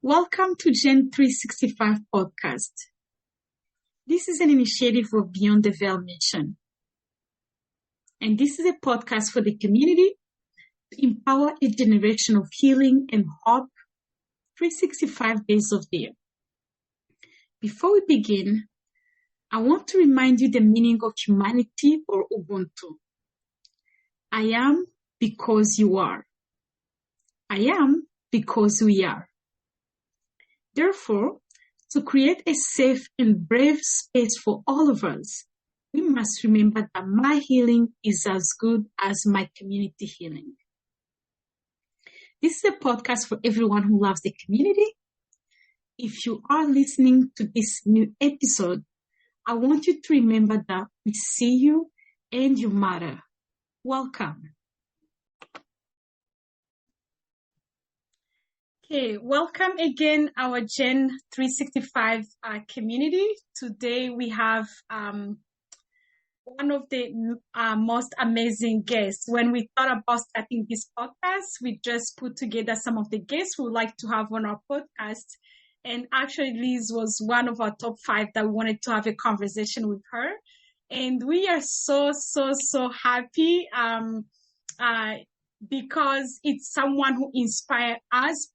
Welcome to Gen 365 podcast. This is an initiative of Beyond the Veil Mission. And this is a podcast for the community to empower a generation of healing and hope 365 days of the year. Before we begin, I want to remind you the meaning of humanity or Ubuntu. I am because you are. I am because we are. Therefore, to create a safe and brave space for all of us, we must remember that my healing is as good as my community healing. This is a podcast for everyone who loves the community. If you are listening to this new episode, I want you to remember that we see you and you matter. Welcome. Okay, welcome again, our Gen 365 community. Today we have one of the most amazing guests. When we thought about starting this podcast, we just put together some of the guests we would like to have on our podcast. And actually, Lyse was one of our top 5 that we wanted to have a conversation with her. And we are so happy because it's someone who inspires us.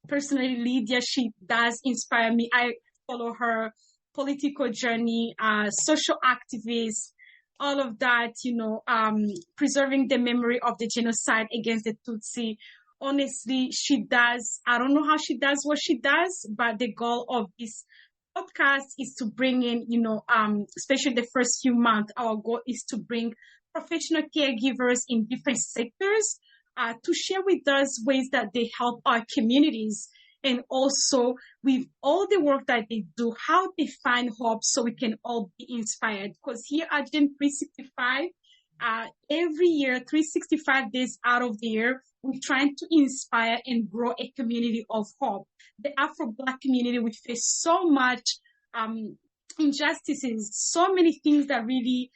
Personally, Lydia, she does inspire me. I follow her political journey, social activist, all of that, preserving the memory of the genocide against the Tutsi. Honestly, she does. I don't know how she does what she does, but the goal of this podcast is to bring in, especially the first few months, our goal is to bring professional caregivers in different sectors to share with us ways that they help our communities, and also with all the work that they do, how they find hope so we can all be inspired. Because here at Gen 365, every year, 365 days out of the year, we're trying to inspire and grow a community of hope. The Afro-Black community, we face so much injustices, so many things that really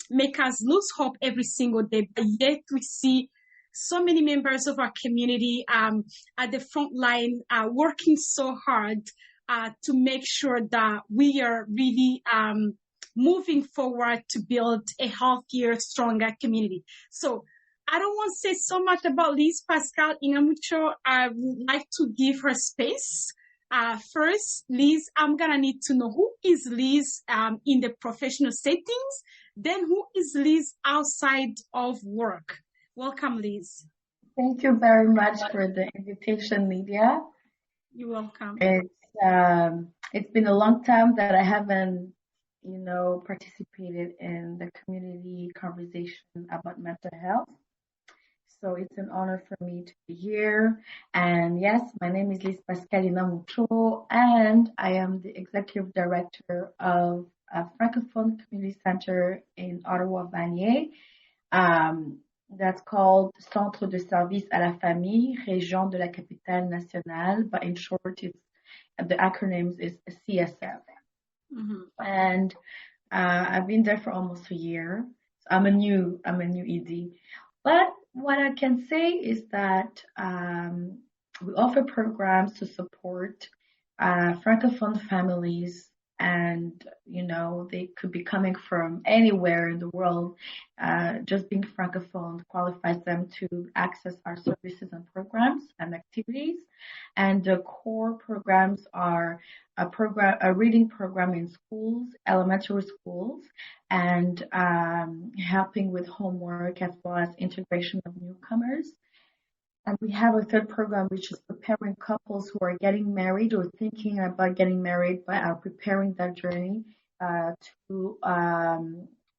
make us lose hope every single day, but yet we see so many members of our community at the front line working so hard to make sure that we are really moving forward to build a healthier, stronger community. So I don't want to say so much about Lyse. Pascale Ingamucho, I would like to give her space. First, Lyse, I'm going to need to know who is Lyse in the professional settings, then who is Lyse outside of work. Welcome, Lyse. Thank you very much for the invitation, Lydia. You're welcome. It's been a long time that I haven't, participated in the community conversation about mental health. So it's an honor for me to be here. And yes, my name is Lyse Pascale Namucho, and I am the executive director of a Francophone Community Center in Ottawa-Vanier. That's called Centre de Service à la Famille, Région de la Capitale Nationale, but in short, the acronyms is CSF. Mm-hmm. And I've been there for almost a year. So I'm a new ED. But what I can say is that we offer programs to support Francophone families, and they could be coming from anywhere in the world. Just being Francophone qualifies them to access our services and programs and activities. And the core programs are a reading program in schools, elementary schools, and helping with homework as well as integration of newcomers. And we have a third program, which is preparing couples who are getting married or thinking about getting married, but are preparing that journey to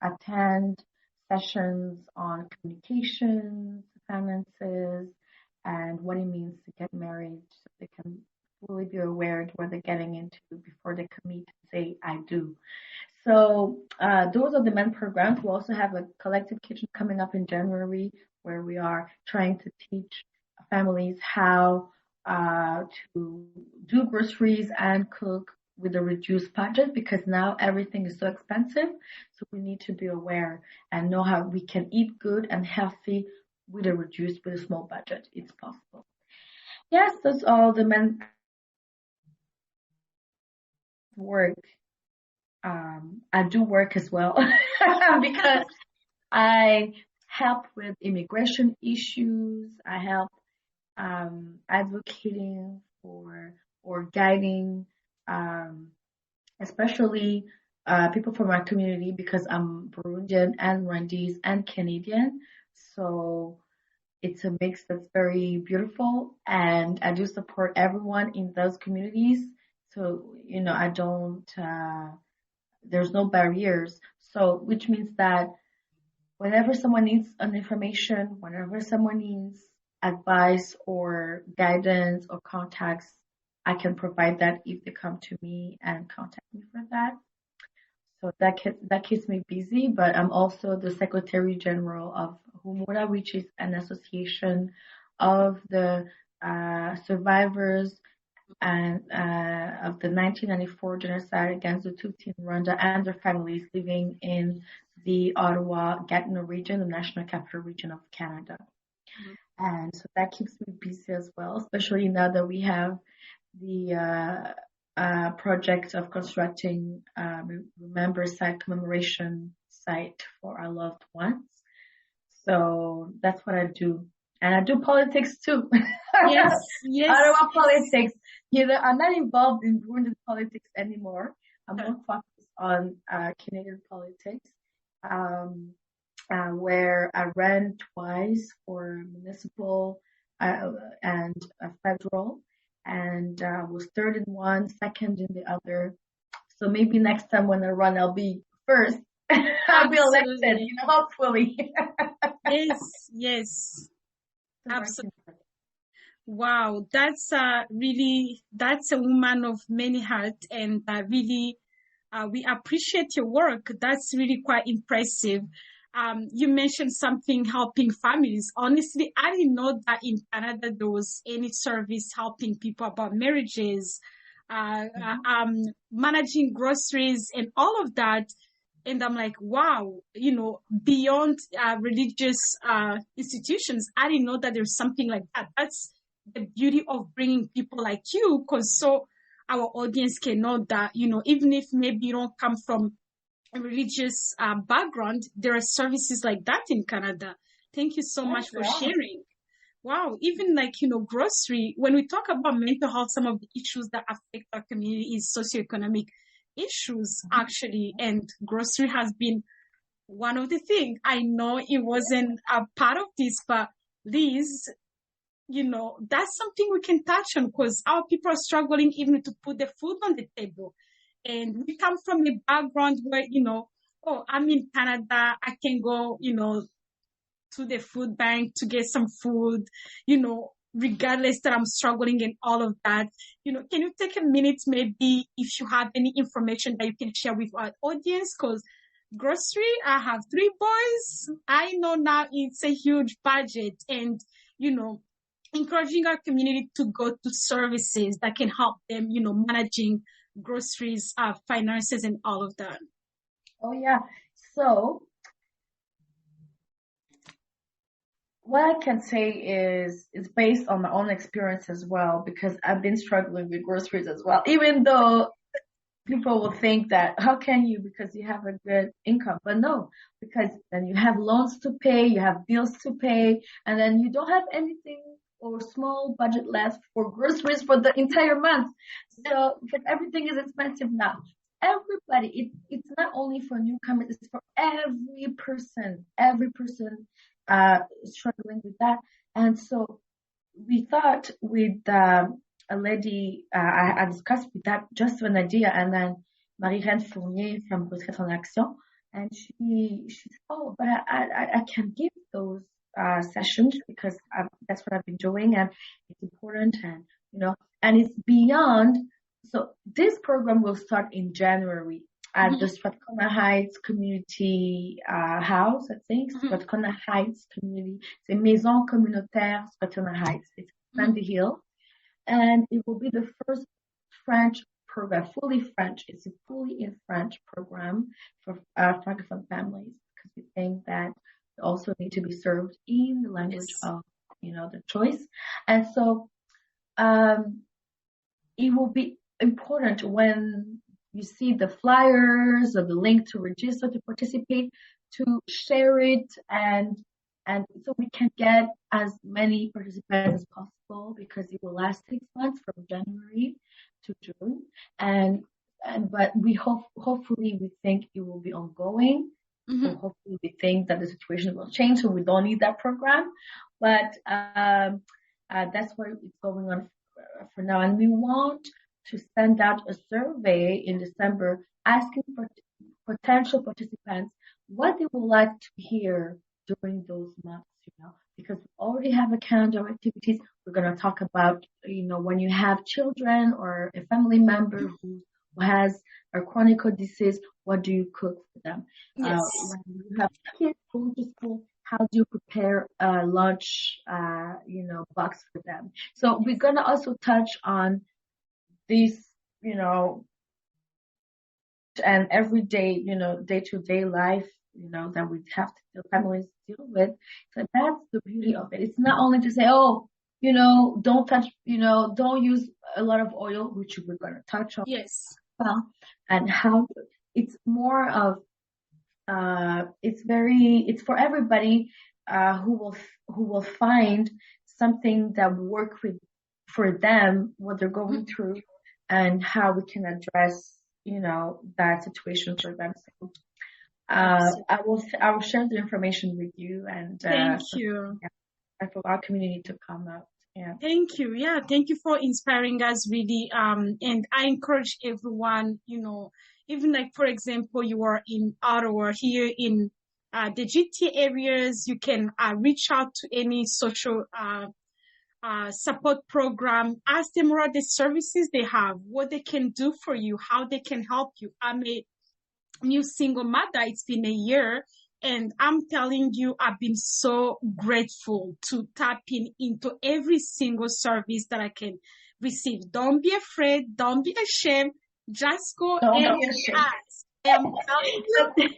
attend sessions on communications, finances, and what it means to get married, so they can fully be aware of what they're getting into before they commit and say, I do. So those are the main programs. We also have a collective kitchen coming up in January, where we are trying to teach families how to do groceries and cook with a reduced budget, because now everything is so expensive. So we need to be aware and know how we can eat good and healthy with a small budget. It's possible. Yes, that's all the men work. I do work as well because I help with immigration issues. I help advocating for or guiding, um, especially people from our community because I'm Burundian and Rwandese and Canadian. So it's a mix that's very beautiful, and I do support everyone in those communities. So, I don't, there's no barriers. So, which means that whenever someone needs an information, whenever someone needs advice or guidance or contacts, I can provide that if they come to me and contact me for that. So that keeps me busy, but I'm also the Secretary General of Humura, which is an association of the survivors and of the 1994 genocide against the Tutsi in Rwanda and their families living in the Ottawa-Gatineau region, the National Capital Region of Canada. And so that keeps me busy as well, especially now that we have the project of constructing remember site commemoration site for our loved ones. So that's what I do. And I do politics too. Yes, yes. Ottawa politics. I'm not involved in Burundian politics anymore. I'm more focused on Canadian politics, where I ran twice for municipal and federal, and was third in one, second in the other. So maybe next time when I run, I'll be first. I'll be elected, hopefully. Yes, yes. Absolutely. Wow, that's a woman of many hearts, and really, we appreciate your work. That's really quite impressive. You mentioned something helping families. Honestly, I didn't know that in Canada there was any service helping people about marriages, managing groceries and all of that. And I'm like, wow, beyond religious institutions, I didn't know that there's something like that. That's the beauty of bringing people like you, because so our audience can know that, even if maybe you don't come from a religious background, there are services like that in Canada. Thank you so much for sharing. Wow, even grocery, when we talk about mental health, some of the issues that affect our community is socioeconomic issues, actually, and grocery has been one of the things. I know it wasn't a part of this, but Lyse, that's something we can touch on because our people are struggling even to put the food on the table. And we come from a background where, oh, I'm in Canada, I can go, to the food bank to get some food, regardless that I'm struggling and all of that. Can you take a minute, maybe, if you have any information that you can share with our audience? Because grocery, I have 3 boys. I know now it's a huge budget, and, encouraging our community to go to services that can help them, managing groceries, finances, and all of that. Oh, yeah. So what I can say is it's based on my own experience as well, because I've been struggling with groceries as well, even though people will think that how can you, because you have a good income, but no, because then you have loans to pay, you have bills to pay, and then you don't have anything or small budget left for groceries for the entire month. So because everything is expensive now, everybody, it's not only for newcomers, it's for every person struggling with that. And so we thought with a lady, I discussed with that just an idea, and then Marie-Reine Fournier from Retraite en Action, and she said, oh, but I can give those sessions because that's what I've been doing, and it's important, and and it's beyond. So this program will start in January at the Strathcona Heights Community House, I think. Strathcona Heights Community. C'est Maison Communautaire Strathcona Heights. It's Sandy Hill. And it will be the first French program, fully French. It's a fully in French program for Francophone families, because we think that they also need to be served in the language of, their choice. And so it will be important when you see the flyers or the link to register to participate to share it and so we can get as many participants as possible because it will last 6 months from January to June and but we hopefully we think it will be ongoing. So Mm-hmm. hopefully we think that the situation will change so we don't need that program. But that's where it's going on for now. And we want to send out a survey in December asking for potential participants what they would like to hear during those months, because we already have a calendar of activities. We're going to talk about, when you have children or a family member who has a chronic disease, what do you cook for them? Yes. When you have kids going to school, how do you prepare a lunch, box for them? So we're going to also touch on these, and everyday, day-to-day life, that we have to the families deal with. So that's the beauty of it. It's not only to say, oh, don't touch, don't use a lot of oil, which we're going to touch on. Yes. Well, and how it's more of, it's for everybody, who will find something that will work for them, what they're going through, and how we can address, that situation for them. So, I will share the information with you and, Thank you. and for our community to come out. Yeah. Thank you. Yeah, thank you for inspiring us really. And I encourage everyone, even like, for example, you are in Ottawa here in the GTA areas, you can reach out to any social support program, ask them what are the services they have, what they can do for you, how they can help you. I'm a new single mother. It's been a year. And I'm telling you, I've been so grateful to tap into every single service that I can receive. Don't be afraid. Don't be ashamed. Just go and ask. I'm telling you.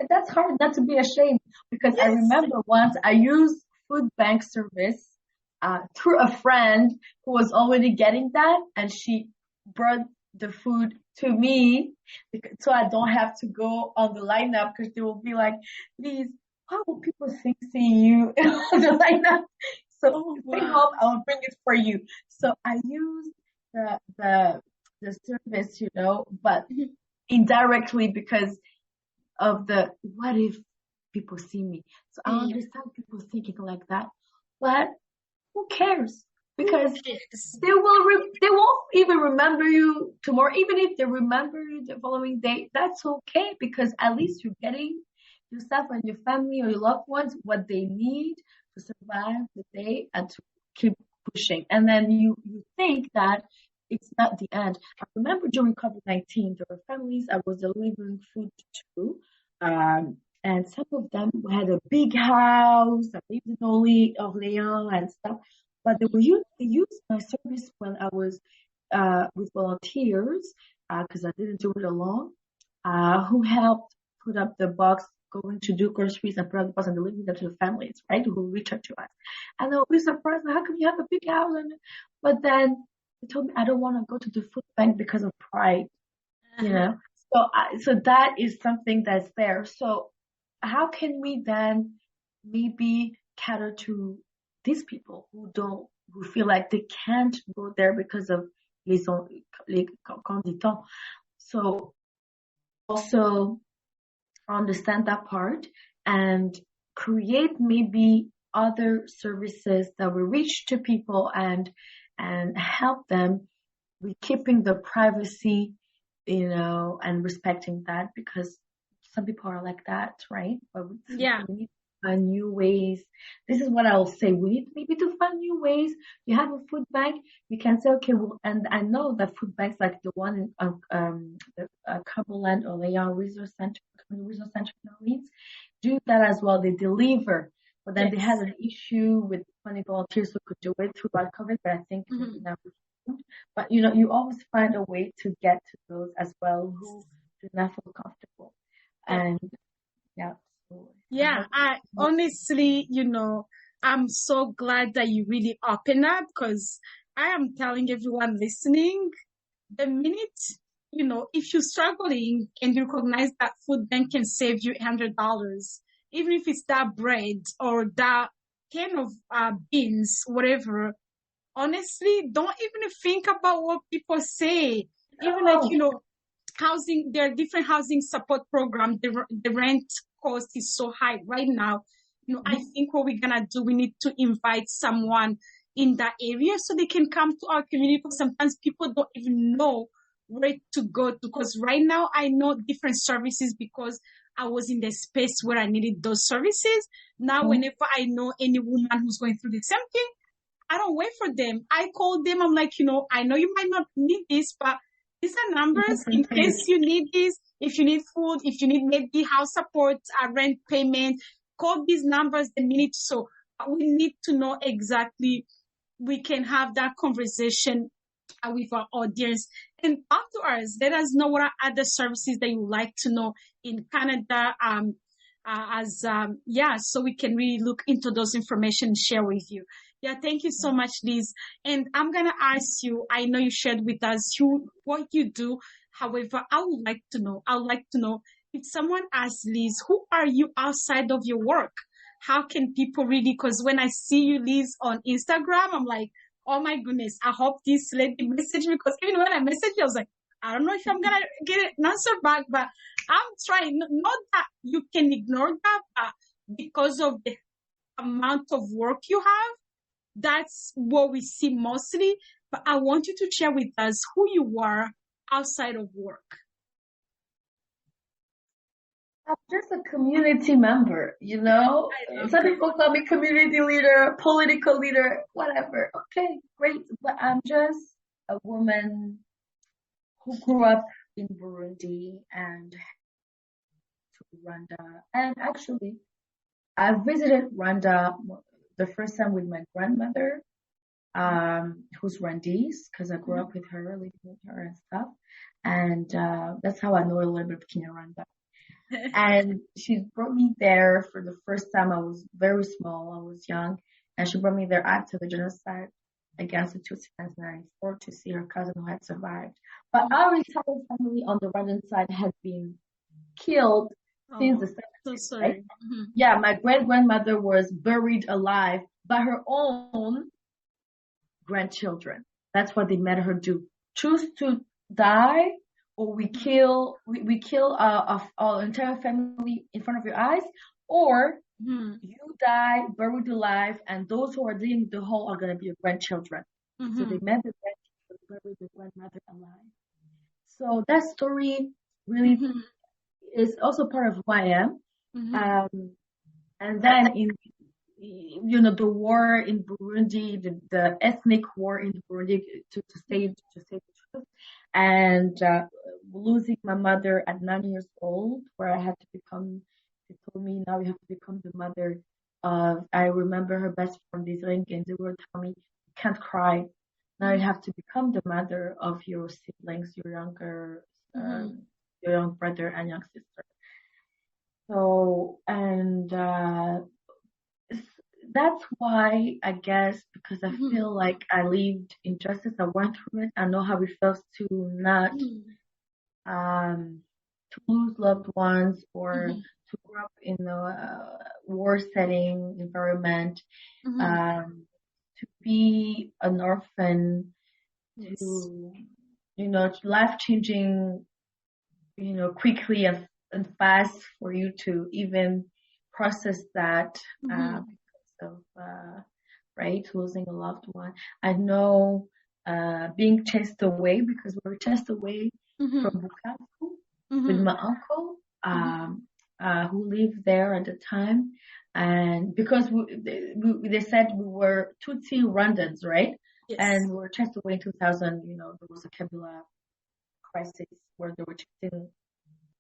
That's hard not to be ashamed because Yes. I remember once I used food bank service through a friend who was already getting that, and she brought the food to me so I don't have to go on the lineup because they will be like, please, how will people think seeing you on the lineup? So bring home, I will bring it for you. So I used the service, but indirectly because of the what if people see me. So I understand people thinking like that, but who cares? Because they won't even remember you tomorrow. Even if they remember you the following day, that's okay because at least you're getting yourself and your family or your loved ones what they need to survive the day and to keep pushing. And then you think that it's not the end. I remember during COVID-19, there were families I was delivering food to, and some of them had a big house, lived in Orléans and stuff. But they used my service when I was with volunteers, because I didn't do it alone, who helped put up the box, going to do groceries and put up the box and delivering them to the families, right, who reach out to us. And they'll be surprised, how come you have a big house? But then they told me I don't want to go to the food bank because of pride, So that is something that's there. So how can we then maybe cater to these people who feel like they can't go there because of les conditions. So also understand that part and create maybe other services that will reach to people and help them with keeping the privacy, and respecting that because some people are like that, right? But we need to find new ways. This is what I'll say. We need maybe to find new ways. You have a food bank, you can say, okay, well, and I know that food banks like the one in the Cumberland or Leon Resource Center in Orleans do that as well. They deliver, but then they had an issue with 20 volunteers who could do it throughout COVID, but I think now. But you always find a way to get to those as well who do not feel comfortable. And I honestly, I'm so glad that you really open up because I am telling everyone listening, the minute, if you're struggling and you recognize that food bank can save you $100, even if it's that bread or that can of beans, whatever, honestly, don't even think about what people say. Even like, Oh, housing, there are different housing support programs. The rent cost is so high right now. I think what we're gonna do, we need to invite someone in that area so they can come to our community, because sometimes people don't even know where to go to. Because right now I know different services because I was in the space where I needed those services. Now, mhm. whenever I know any woman who's going through the same thing, I don't wait for them. I call them. I'm like, I know you might not need this, but these are numbers in Different things. case you need this. If you need food, if you need maybe house support, rent payment, call these numbers the minute. So we need to know exactly. We can have that conversation with our audience and talk to us. Let us know what are other services that you would like to know in Canada. So we can really look into those information and share with you. Yeah, thank you so much, Liz. And I'm gonna ask you, I know you shared with us what you do. However, I would like to know if someone asks Liz, who are you outside of your work? How can people really, because when I see you, Liz, on Instagram, I'm like, oh my goodness, I hope this lady message me, because even when I message you, I was like, I don't know if I'm gonna get an answer back, but I'm trying. Not that you can ignore that, but because of the amount of work you have, that's what we see mostly. But I want you to share with us who you are outside of work. I'm just a community member, you know? I love Some that. people call me community leader, political leader, whatever. Okay, great. But I'm just a woman who grew up in Burundi and to Rwanda. And actually, I visited Rwanda the first time with my grandmother, who's Rwandese, because I grew up with her, living with her and stuff. And that's how I know a little bit of Kinyarwanda. And she brought me there for the first time. I was very small. I was young. And she brought me there after the genocide against the Tutsi in 1994 to see her cousin who had survived. But our entire family on the Rwandan side had been killed since the Oh, so 70s, right? sorry. Mhm. Yeah, my great grandmother was buried alive by her own grandchildren. That's what they made her do. Choose to die, or we kill our entire family in front of your eyes, or Mhm. you die buried alive, and those who are digging the hole are gonna be your grandchildren. So they Mhm. made the grandchildren bury the grandmother alive. So that story really Mhm. is also part of who I am. Mhm. Um, and then the war in Burundi, the ethnic war in Burundi, to say the truth, and losing my mother at 9 years old, where I had to become. They told me now you have to become the mother of. I remember her best friend, these Lincolns. They were telling me you can't cry. Now you Mhm. have to become the mother of your siblings, Mhm. your young brother and young sister. So, and that's why I guess because I Mhm. feel like I lived injustice, I went through it. I know how it feels to not Mhm. um to lose loved ones or Mhm. to grow up in a war setting environment, Mhm. um to be an orphan, Yes. to life changing, quickly and fast for you to even process that Mhm. because of right, losing a loved one. I know being chased away because we were chased away from Mhm. Bukavu with Mhm. my uncle Mhm. who lived there at the time. And because they said we were Tutsi Rwandans, right? Yes. And we were chased away in 2000. There was a Kabila crisis where they were chasing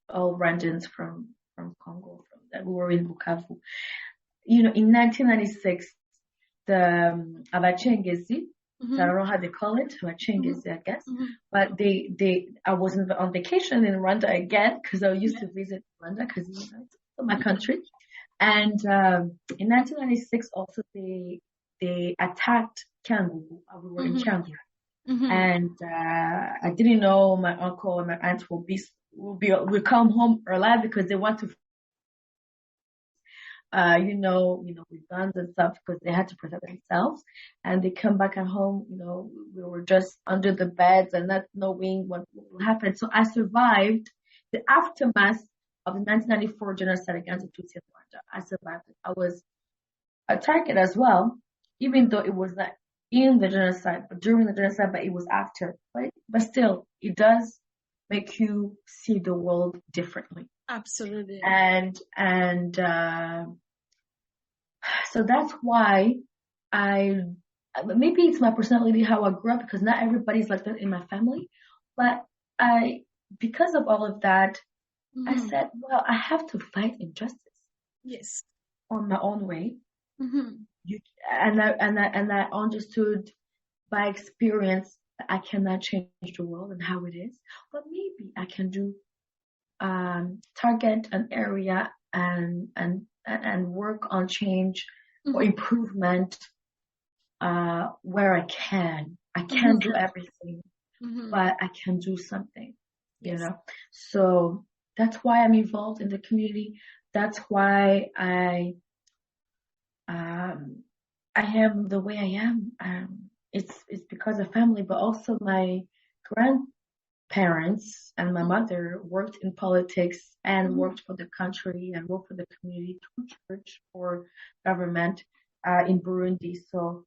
all Rwandans from Congo, from that we were in Bukavu. In 1996, the Abachengezi, so I Mhm. don't know how they call it, Mhm. Abachengezi, I guess. Mhm. But I was on vacation in Rwanda again because I used Yeah. to visit Rwanda because it's my country. And in 1996, also they attacked Kangu. We were in Mm-hmm. Kangu. Mm-hmm. And I didn't know my uncle and my aunt will come home early because they want to with guns and stuff because they had to protect themselves. And they come back at home, we were just under the beds and not knowing what will happen. So I survived the aftermath of the 1994 genocide against the Tutsi in Rwanda. I survived it. I was a target as well, even though it was not in the genocide, but during the genocide, but it was after. But still, it does make you see the world differently. Absolutely. And so that's why maybe it's my personality, how I grew up, because not everybody's like that in my family. But because of all of that, I said, well, I have to fight injustice. Yes. On my own way. Mm-hmm. And I understood by experience that I cannot change the world and how it is, but maybe I can do target an area and work on change or improvement where I can. I can't do everything, but I can do something. Yes. So that's why I'm involved in the community. That's why I am the way I am. It's because of family, but also my grandparents and my mother worked in politics and worked for the country and worked for the community through church or government in Burundi. So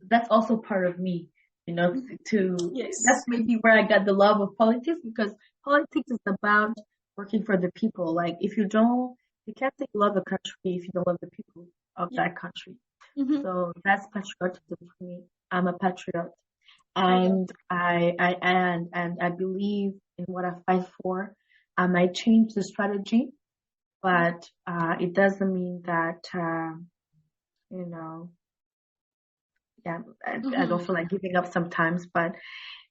that's also part of me, that's maybe where I got the love of politics, because politics is about working for the people. Like you can't say you love a country if you don't love the people of that country. So that's patriotism for me. I'm a patriot, and I believe in what I fight for. I might change the strategy, but it doesn't mean that I don't feel like giving up sometimes. But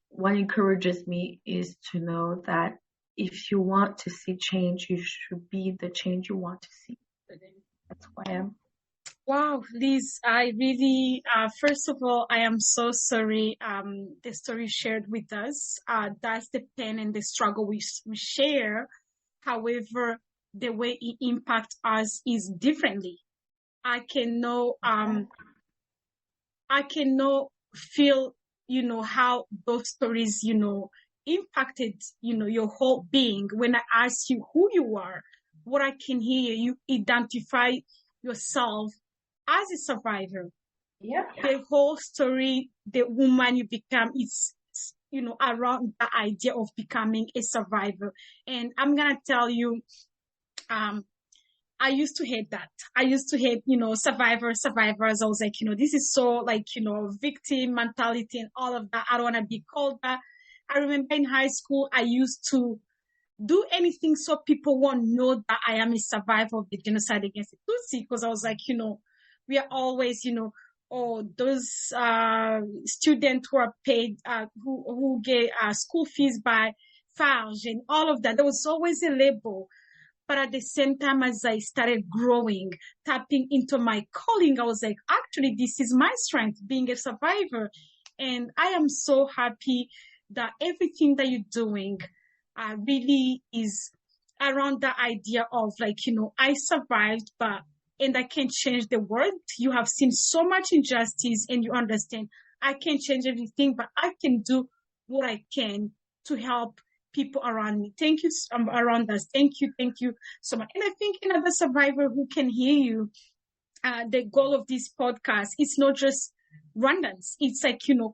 what encourages me is to know that if you want to see change, you should be the change you want to see. That's who I am. Wow, Lyse, I really, first of all, I am so sorry, the story shared with us. That's the pain and the struggle we share. However, the way it impacts us is differently. I cannot feel, how those stories, impacted, your whole being. When I ask you who you are, what I can hear, you identify yourself as a survivor. Yeah. The whole story, the woman you become, is, around the idea of becoming a survivor. And I'm going to tell you, I used to hate that. I used to hate, survivors. I was like, this is so victim mentality and all of that. I don't want to be called that. I remember in high school, I used to do anything so people won't know that I am a survivor of the genocide against the Tutsi, because I was like, we are always, those students who are paid, who get school fees by Farge and all of that. There was always a label. But at the same time, as I started growing, tapping into my calling, I was like, actually, this is my strength, being a survivor. And I am so happy that everything that you're doing really is around the idea of I survived, and I can change the world. You have seen so much injustice and you understand I can't change everything, but I can do what I can to help people around me. Thank you, around us. Thank you so much. And I think another survivor who can hear you, the goal of this podcast is not just Rwandans. It's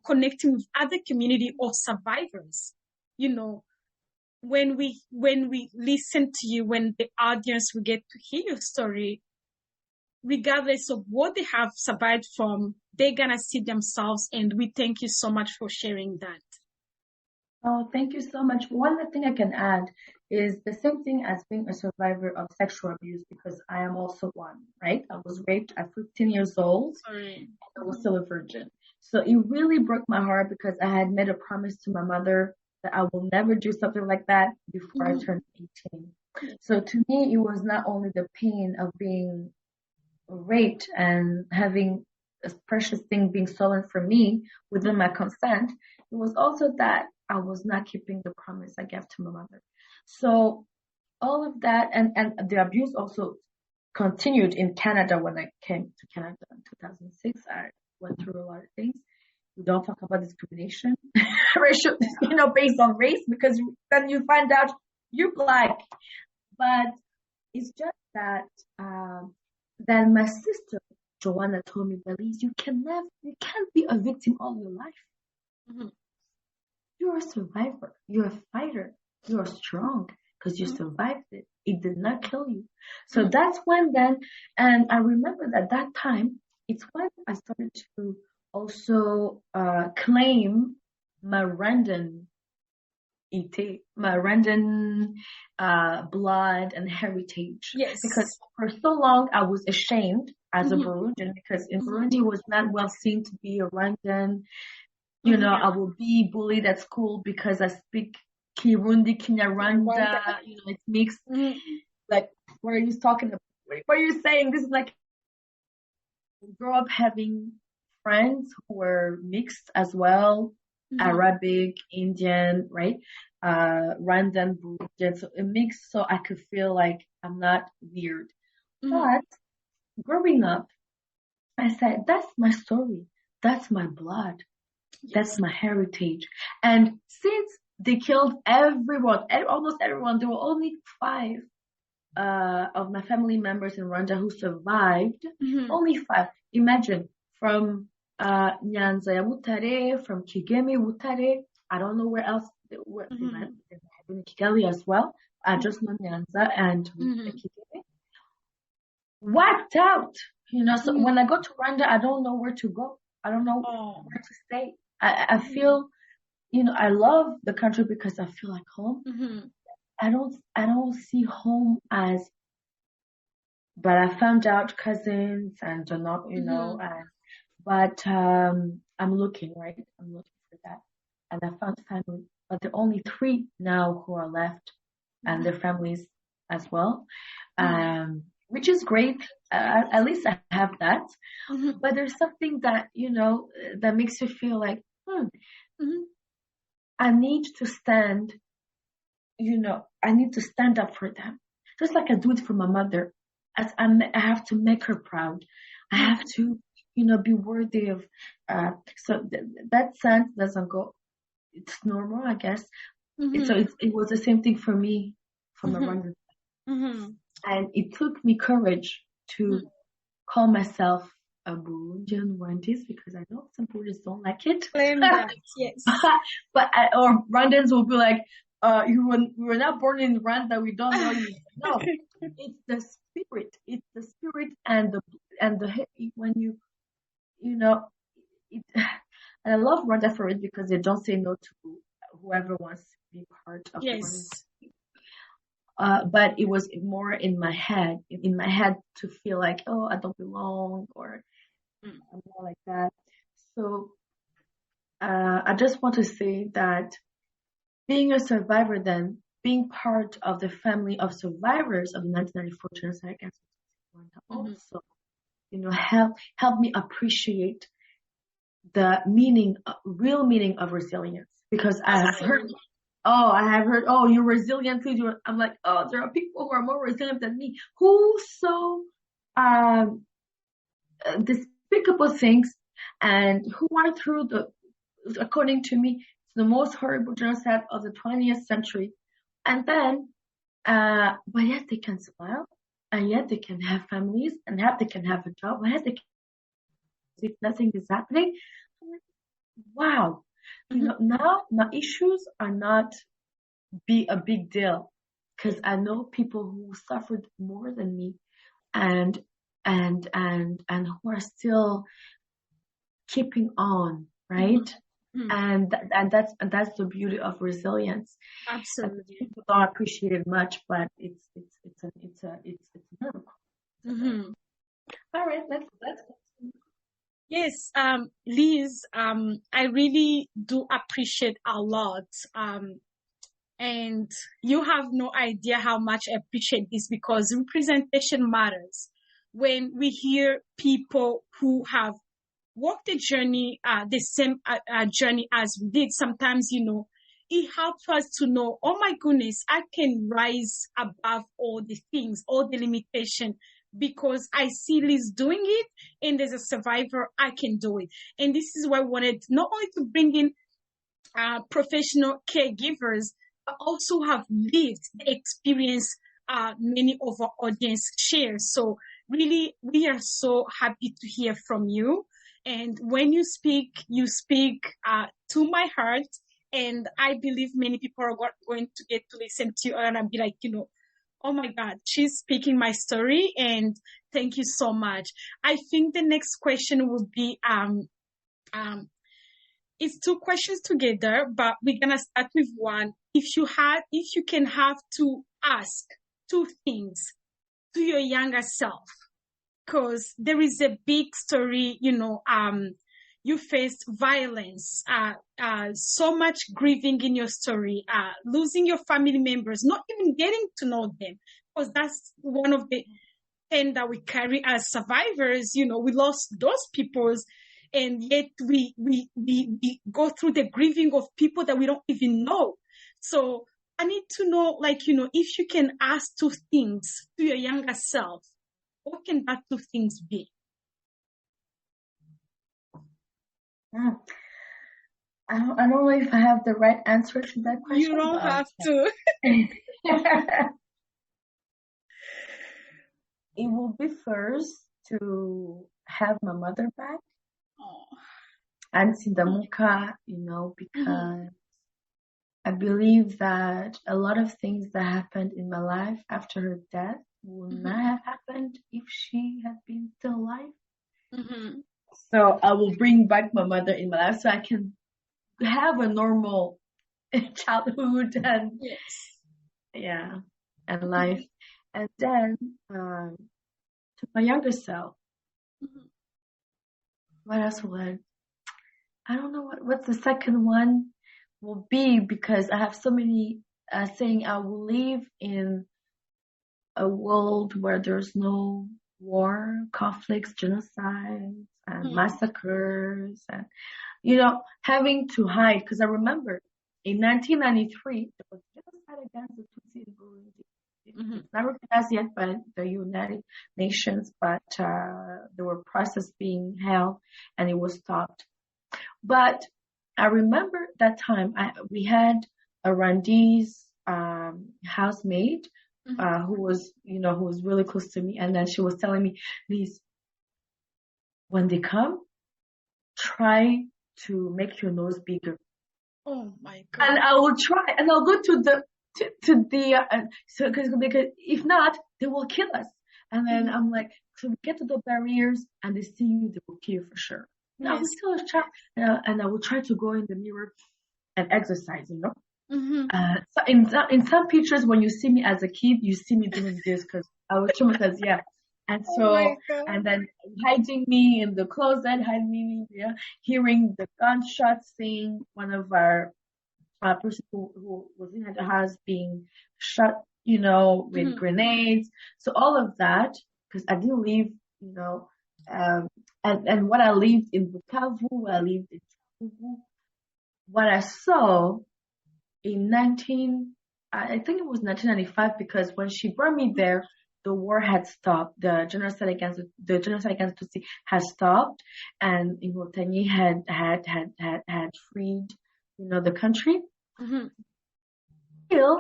connecting with other community of survivors. When we listen to you, when the audience will get to hear your story, regardless of what they have survived from, they're gonna see themselves. And we thank you so much for sharing that. Oh, thank you so much. One thing I can add is the same thing as being a survivor of sexual abuse, because I am also one, right? I was raped at 15 years old. Sorry. I was still a virgin. So it really broke my heart, because I had made a promise to my mother that I will never do something like that before I turned 18. So to me, it was not only the pain of being raped and having precious thing being stolen from me within my consent. It was also that I was not keeping the promise I gave to my mother. So all of that, and the abuse also continued in Canada. When I came to Canada in 2006, I went through a lot of things. We don't talk about discrimination, racial, based on race, because then you find out you're black. But it's just that, then my sister Joanna told me, Lyse, you can't be a victim all your life. Mm-hmm. You're a survivor. You're a fighter. You're strong because you survived it. It did not kill you. So that's when then, and I remember that time, it's when I started to also claim my Rwandan blood and heritage. Yes. Because for so long I was ashamed as a Burundian, because in Burundi it was not well seen to be a Rwandan. I will be bullied at school because I speak Kirundi, Kinyarwanda, it's mixed. Like, what are you talking about? What are you saying? This is like, I grew up having friends who were mixed as well, Arabic, Indian, right? Rwandan, Burundian, so a mix, so I could feel like I'm not weird. But growing up, I said, that's my story. That's my blood. That's my heritage. And since they killed everyone, almost everyone, there were only 5 of my family members in Rwanda who survived. Only 5. Imagine, from Nyanza ya Butare, from Kigeme Butare. I don't know where else they might have been in Kigali as well. I just know Nyanza and Kigeme. Wiped out. So when I go to Rwanda, I don't know where to go. I don't know where to stay. I feel, I love the country because I feel like home. I don't see home as, but I found out cousins and not, but I'm looking, right? I'm looking for that. And I found family, but there are only 3 now who are left, and their families as well. Which is great. At least I have that. But there's something that, that makes you feel like, I need to stand, I need to stand up for them. Just like I do it for my mother. As I have to make her proud. I have to, be worthy of, so that sense doesn't go, it's normal, I guess. So it was the same thing for me, for my mother. And it took me courage to call myself a Burundian Rwandese, because I know some Burundians don't like it. Claim that, yes. Or Rwandans will be like, you were not born in Rwanda, we don't know you. No, it's the spirit. It's the spirit and the when you it, and I love Rwanda for it, because they don't say no to whoever wants to be part of Rwanda. But it was more in my head to feel like, oh, I don't belong, or more like that. So I just want to say that being a survivor, then being part of the family of survivors of the 1994 genocide against Rwanda, also, help me appreciate the real meaning of resilience, because I have heard. You're resilient too. I'm like, there are people who are more resilient than me, who so despicable things, and who went through according to me, the most horrible genocide of the 20th century. And then, but yet they can smile, and yet they can have families, and yet they can have a job, and yet they can, if nothing is happening. I'm like, wow. Now my issues are not a big deal, because I know people who suffered more than me, and who are still keeping on, right? And that's the beauty of resilience. Absolutely. People don't appreciate it much, but it's a miracle. All right, let's continue. Yes, Lyse, I really do appreciate a lot. And you have no idea how much I appreciate this, because representation matters. When we hear people who have walk the journey, the same journey as we did, sometimes, it helps us to know, oh my goodness, I can rise above all the things, all the limitation, because I see Liz doing it, and as a survivor, I can do it. And this is why I wanted not only to bring in professional caregivers, but also have lived the experience many of our audience share. So really, we are so happy to hear from you. And when you speak to my heart. And I believe many people are going to get to listen to you and be like, oh my God, she's speaking my story. And thank you so much. I think the next question will be, it's two questions together, but we're gonna start with one. If you can have to ask two things to your younger self, because there is a big story, you faced violence, so much grieving in your story, losing your family members, not even getting to know them, because that's one of the things that we carry as survivors. We lost those peoples, and yet we go through the grieving of people that we don't even know. So I need to know, if you can ask two things to your younger self, what can that two things be? I don't know if I have the right answer to that question. You don't have to. It will be first to have my mother back. Oh. Auntie Damuka, because I believe that a lot of things that happened in my life after her death would not have happened if she had been still alive. So I will bring back my mother in my life so I can have a normal childhood and and life. And then to my younger self, what else would I don't know what's the second one will be, because I have so many saying I will live in a world where there's no war, conflicts, genocides, and massacres, and having to hide. Because I remember in 1993 there was genocide against the Tutsi in Burundi. It's not recognized yet by the United Nations, but there were processes being held, and it was stopped. But I remember that time we had a Rwandese housemaid who was really close to me, and then she was telling me, Lyse, when they come, try to make your nose bigger. Oh my God! And I will try, and I'll go to the because if not, they will kill us. And then I'm like, so we get to the barriers, and they see you, they will kill you for sure. I was still a child, and I would try to go in the mirror and exercise, So in some pictures, when you see me as a kid, you see me doing this because I was traumatized, And so, and then hiding me in the closet, hiding me, hearing the gunshots, seeing one of our person who was in the house being shot, with grenades. So all of that, because I didn't live, and what I lived in Bukavu, what I lived in Bukavu, what I saw in I think it was 1995, because when she brought me there, the war had stopped. The genocide against Tutsi had stopped, and Inkotanyi had freed, the country. Still,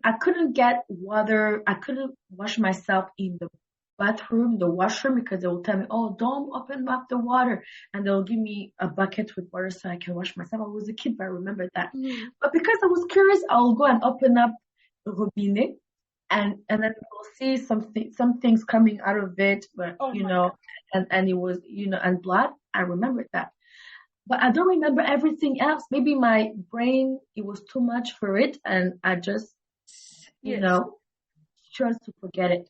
I couldn't get water. I couldn't wash myself in the bathroom, the washroom, because they will tell me, oh, don't open up the water. And they'll give me a bucket with water so I can wash myself. I was a kid, but I remember that. But because I was curious, I'll go and open up the robinet, and then we'll see some things coming out of it, but, and it was, and blood. I remember that. But I don't remember everything else. Maybe my brain, it was too much for it, and I just, chose to forget it.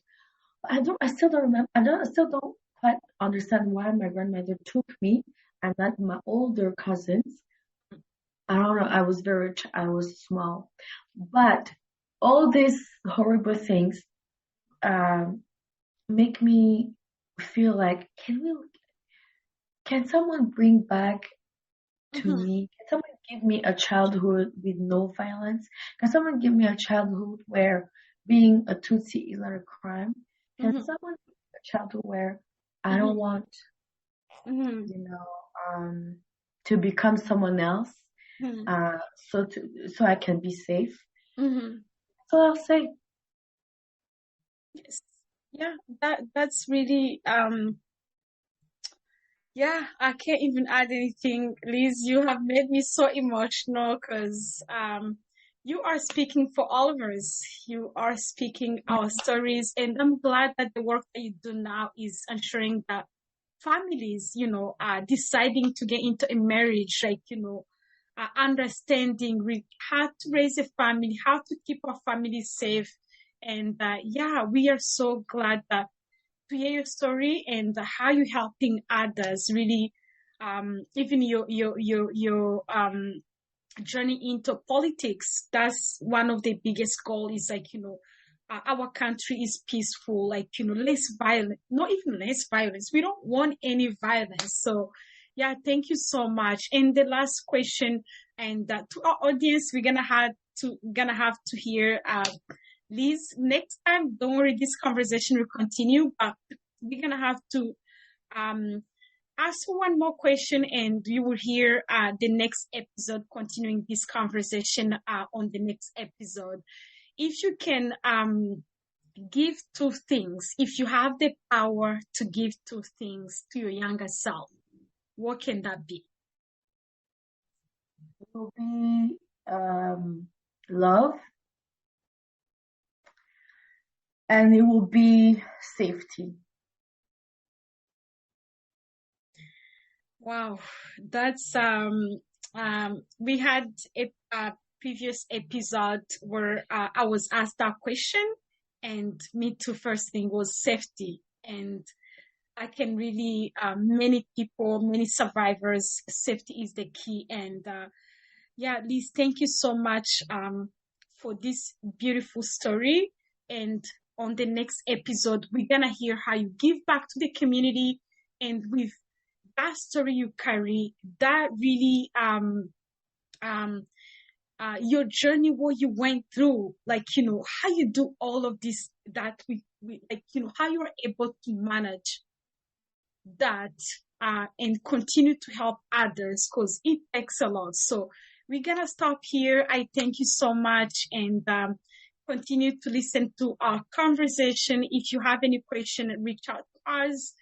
I still don't remember. I still don't quite understand why my grandmother took me and not my older cousins. I don't know. I was small, but all these horrible things make me feel like, can someone bring back to Mm-hmm. me? Can someone give me a childhood with no violence? Can someone give me a childhood where being a Tutsi is not a crime? Can Mm-hmm. someone give me a childhood where I Mm-hmm. don't want, Mm-hmm. you know, to become someone else, Mm-hmm. uh, so I can be safe? Mm-hmm. That's all I'll say. Yes. Yeah, that's really yeah, I can't even add anything. Liz, you have made me so emotional because you are speaking for all of us. You are speaking our stories, and I'm glad that the work that you do now is ensuring that families, are deciding to get into a marriage, like, understanding how to raise a family, how to keep our family safe. And yeah, we are so glad that to hear your story and how you're helping others really, even your journey into politics. That's one of the biggest goals, is like, our country is peaceful, like, less violent, not even less violence. We don't want any violence. So yeah, thank you so much. And the last question, and to our audience, we're gonna have to hear Liz next time. Don't worry, this conversation will continue, but we're gonna have to um ask one more question, and you will hear the next episode, continuing this conversation on the next episode. If you can give two things, if you have the power to give two things to your younger self, what can that be? It will be love, and it will be safety. Wow, that's we had a previous episode where I was asked that question, and me too. First thing was safety, and I can really many people, many survivors, safety is the key. And yeah, Liz, thank you so much for this beautiful story. And on the next episode, we're gonna hear how you give back to the community, and with that story you carry, that really um your journey, what you went through, like, how you do all of this, that we like, how you are able to manage that and continue to help others, because it takes a lot. So we're gonna stop here. I thank you so much, and continue to listen to our conversation. If you have any question, reach out to us.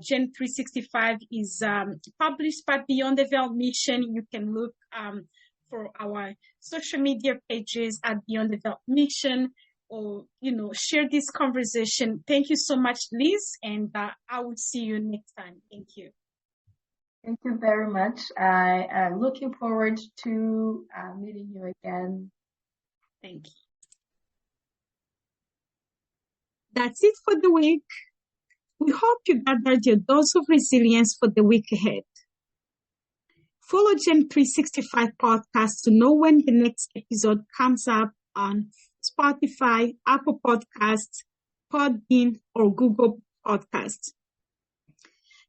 Gen 365 is published by Beyond the Veil Mission. You can look for our social media pages at Beyond the Veil Mission, or share this conversation. Thank you so much, Liz, and I will see you next time. Thank you. Thank you very much. I am looking forward to meeting you again. Thank you. That's it for the week. We hope you gathered your dose of resilience for the week ahead. Follow Gen 365 podcast to know when the next episode comes up on Spotify, Apple Podcasts, Podbean, or Google Podcasts.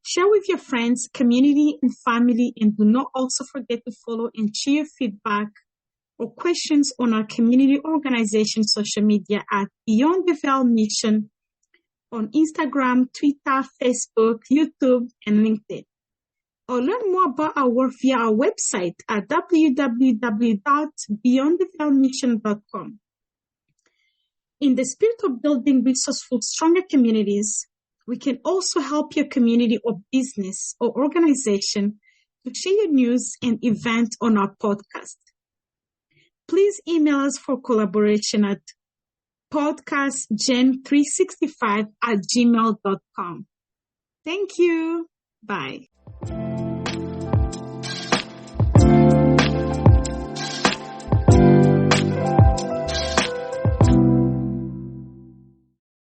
Share with your friends, community, and family, and do not also forget to follow and share feedback or questions on our community organization social media at Beyond the Veil Mission on Instagram, Twitter, Facebook, YouTube, and LinkedIn. Or learn more about our work via our website at www.beyondtheveilmission.com. In the spirit of building resourceful, stronger communities, we can also help your community or business or organization to share your news and event on our podcast. Please email us for collaboration at podcastgen365@gmail.com. Thank you. Bye.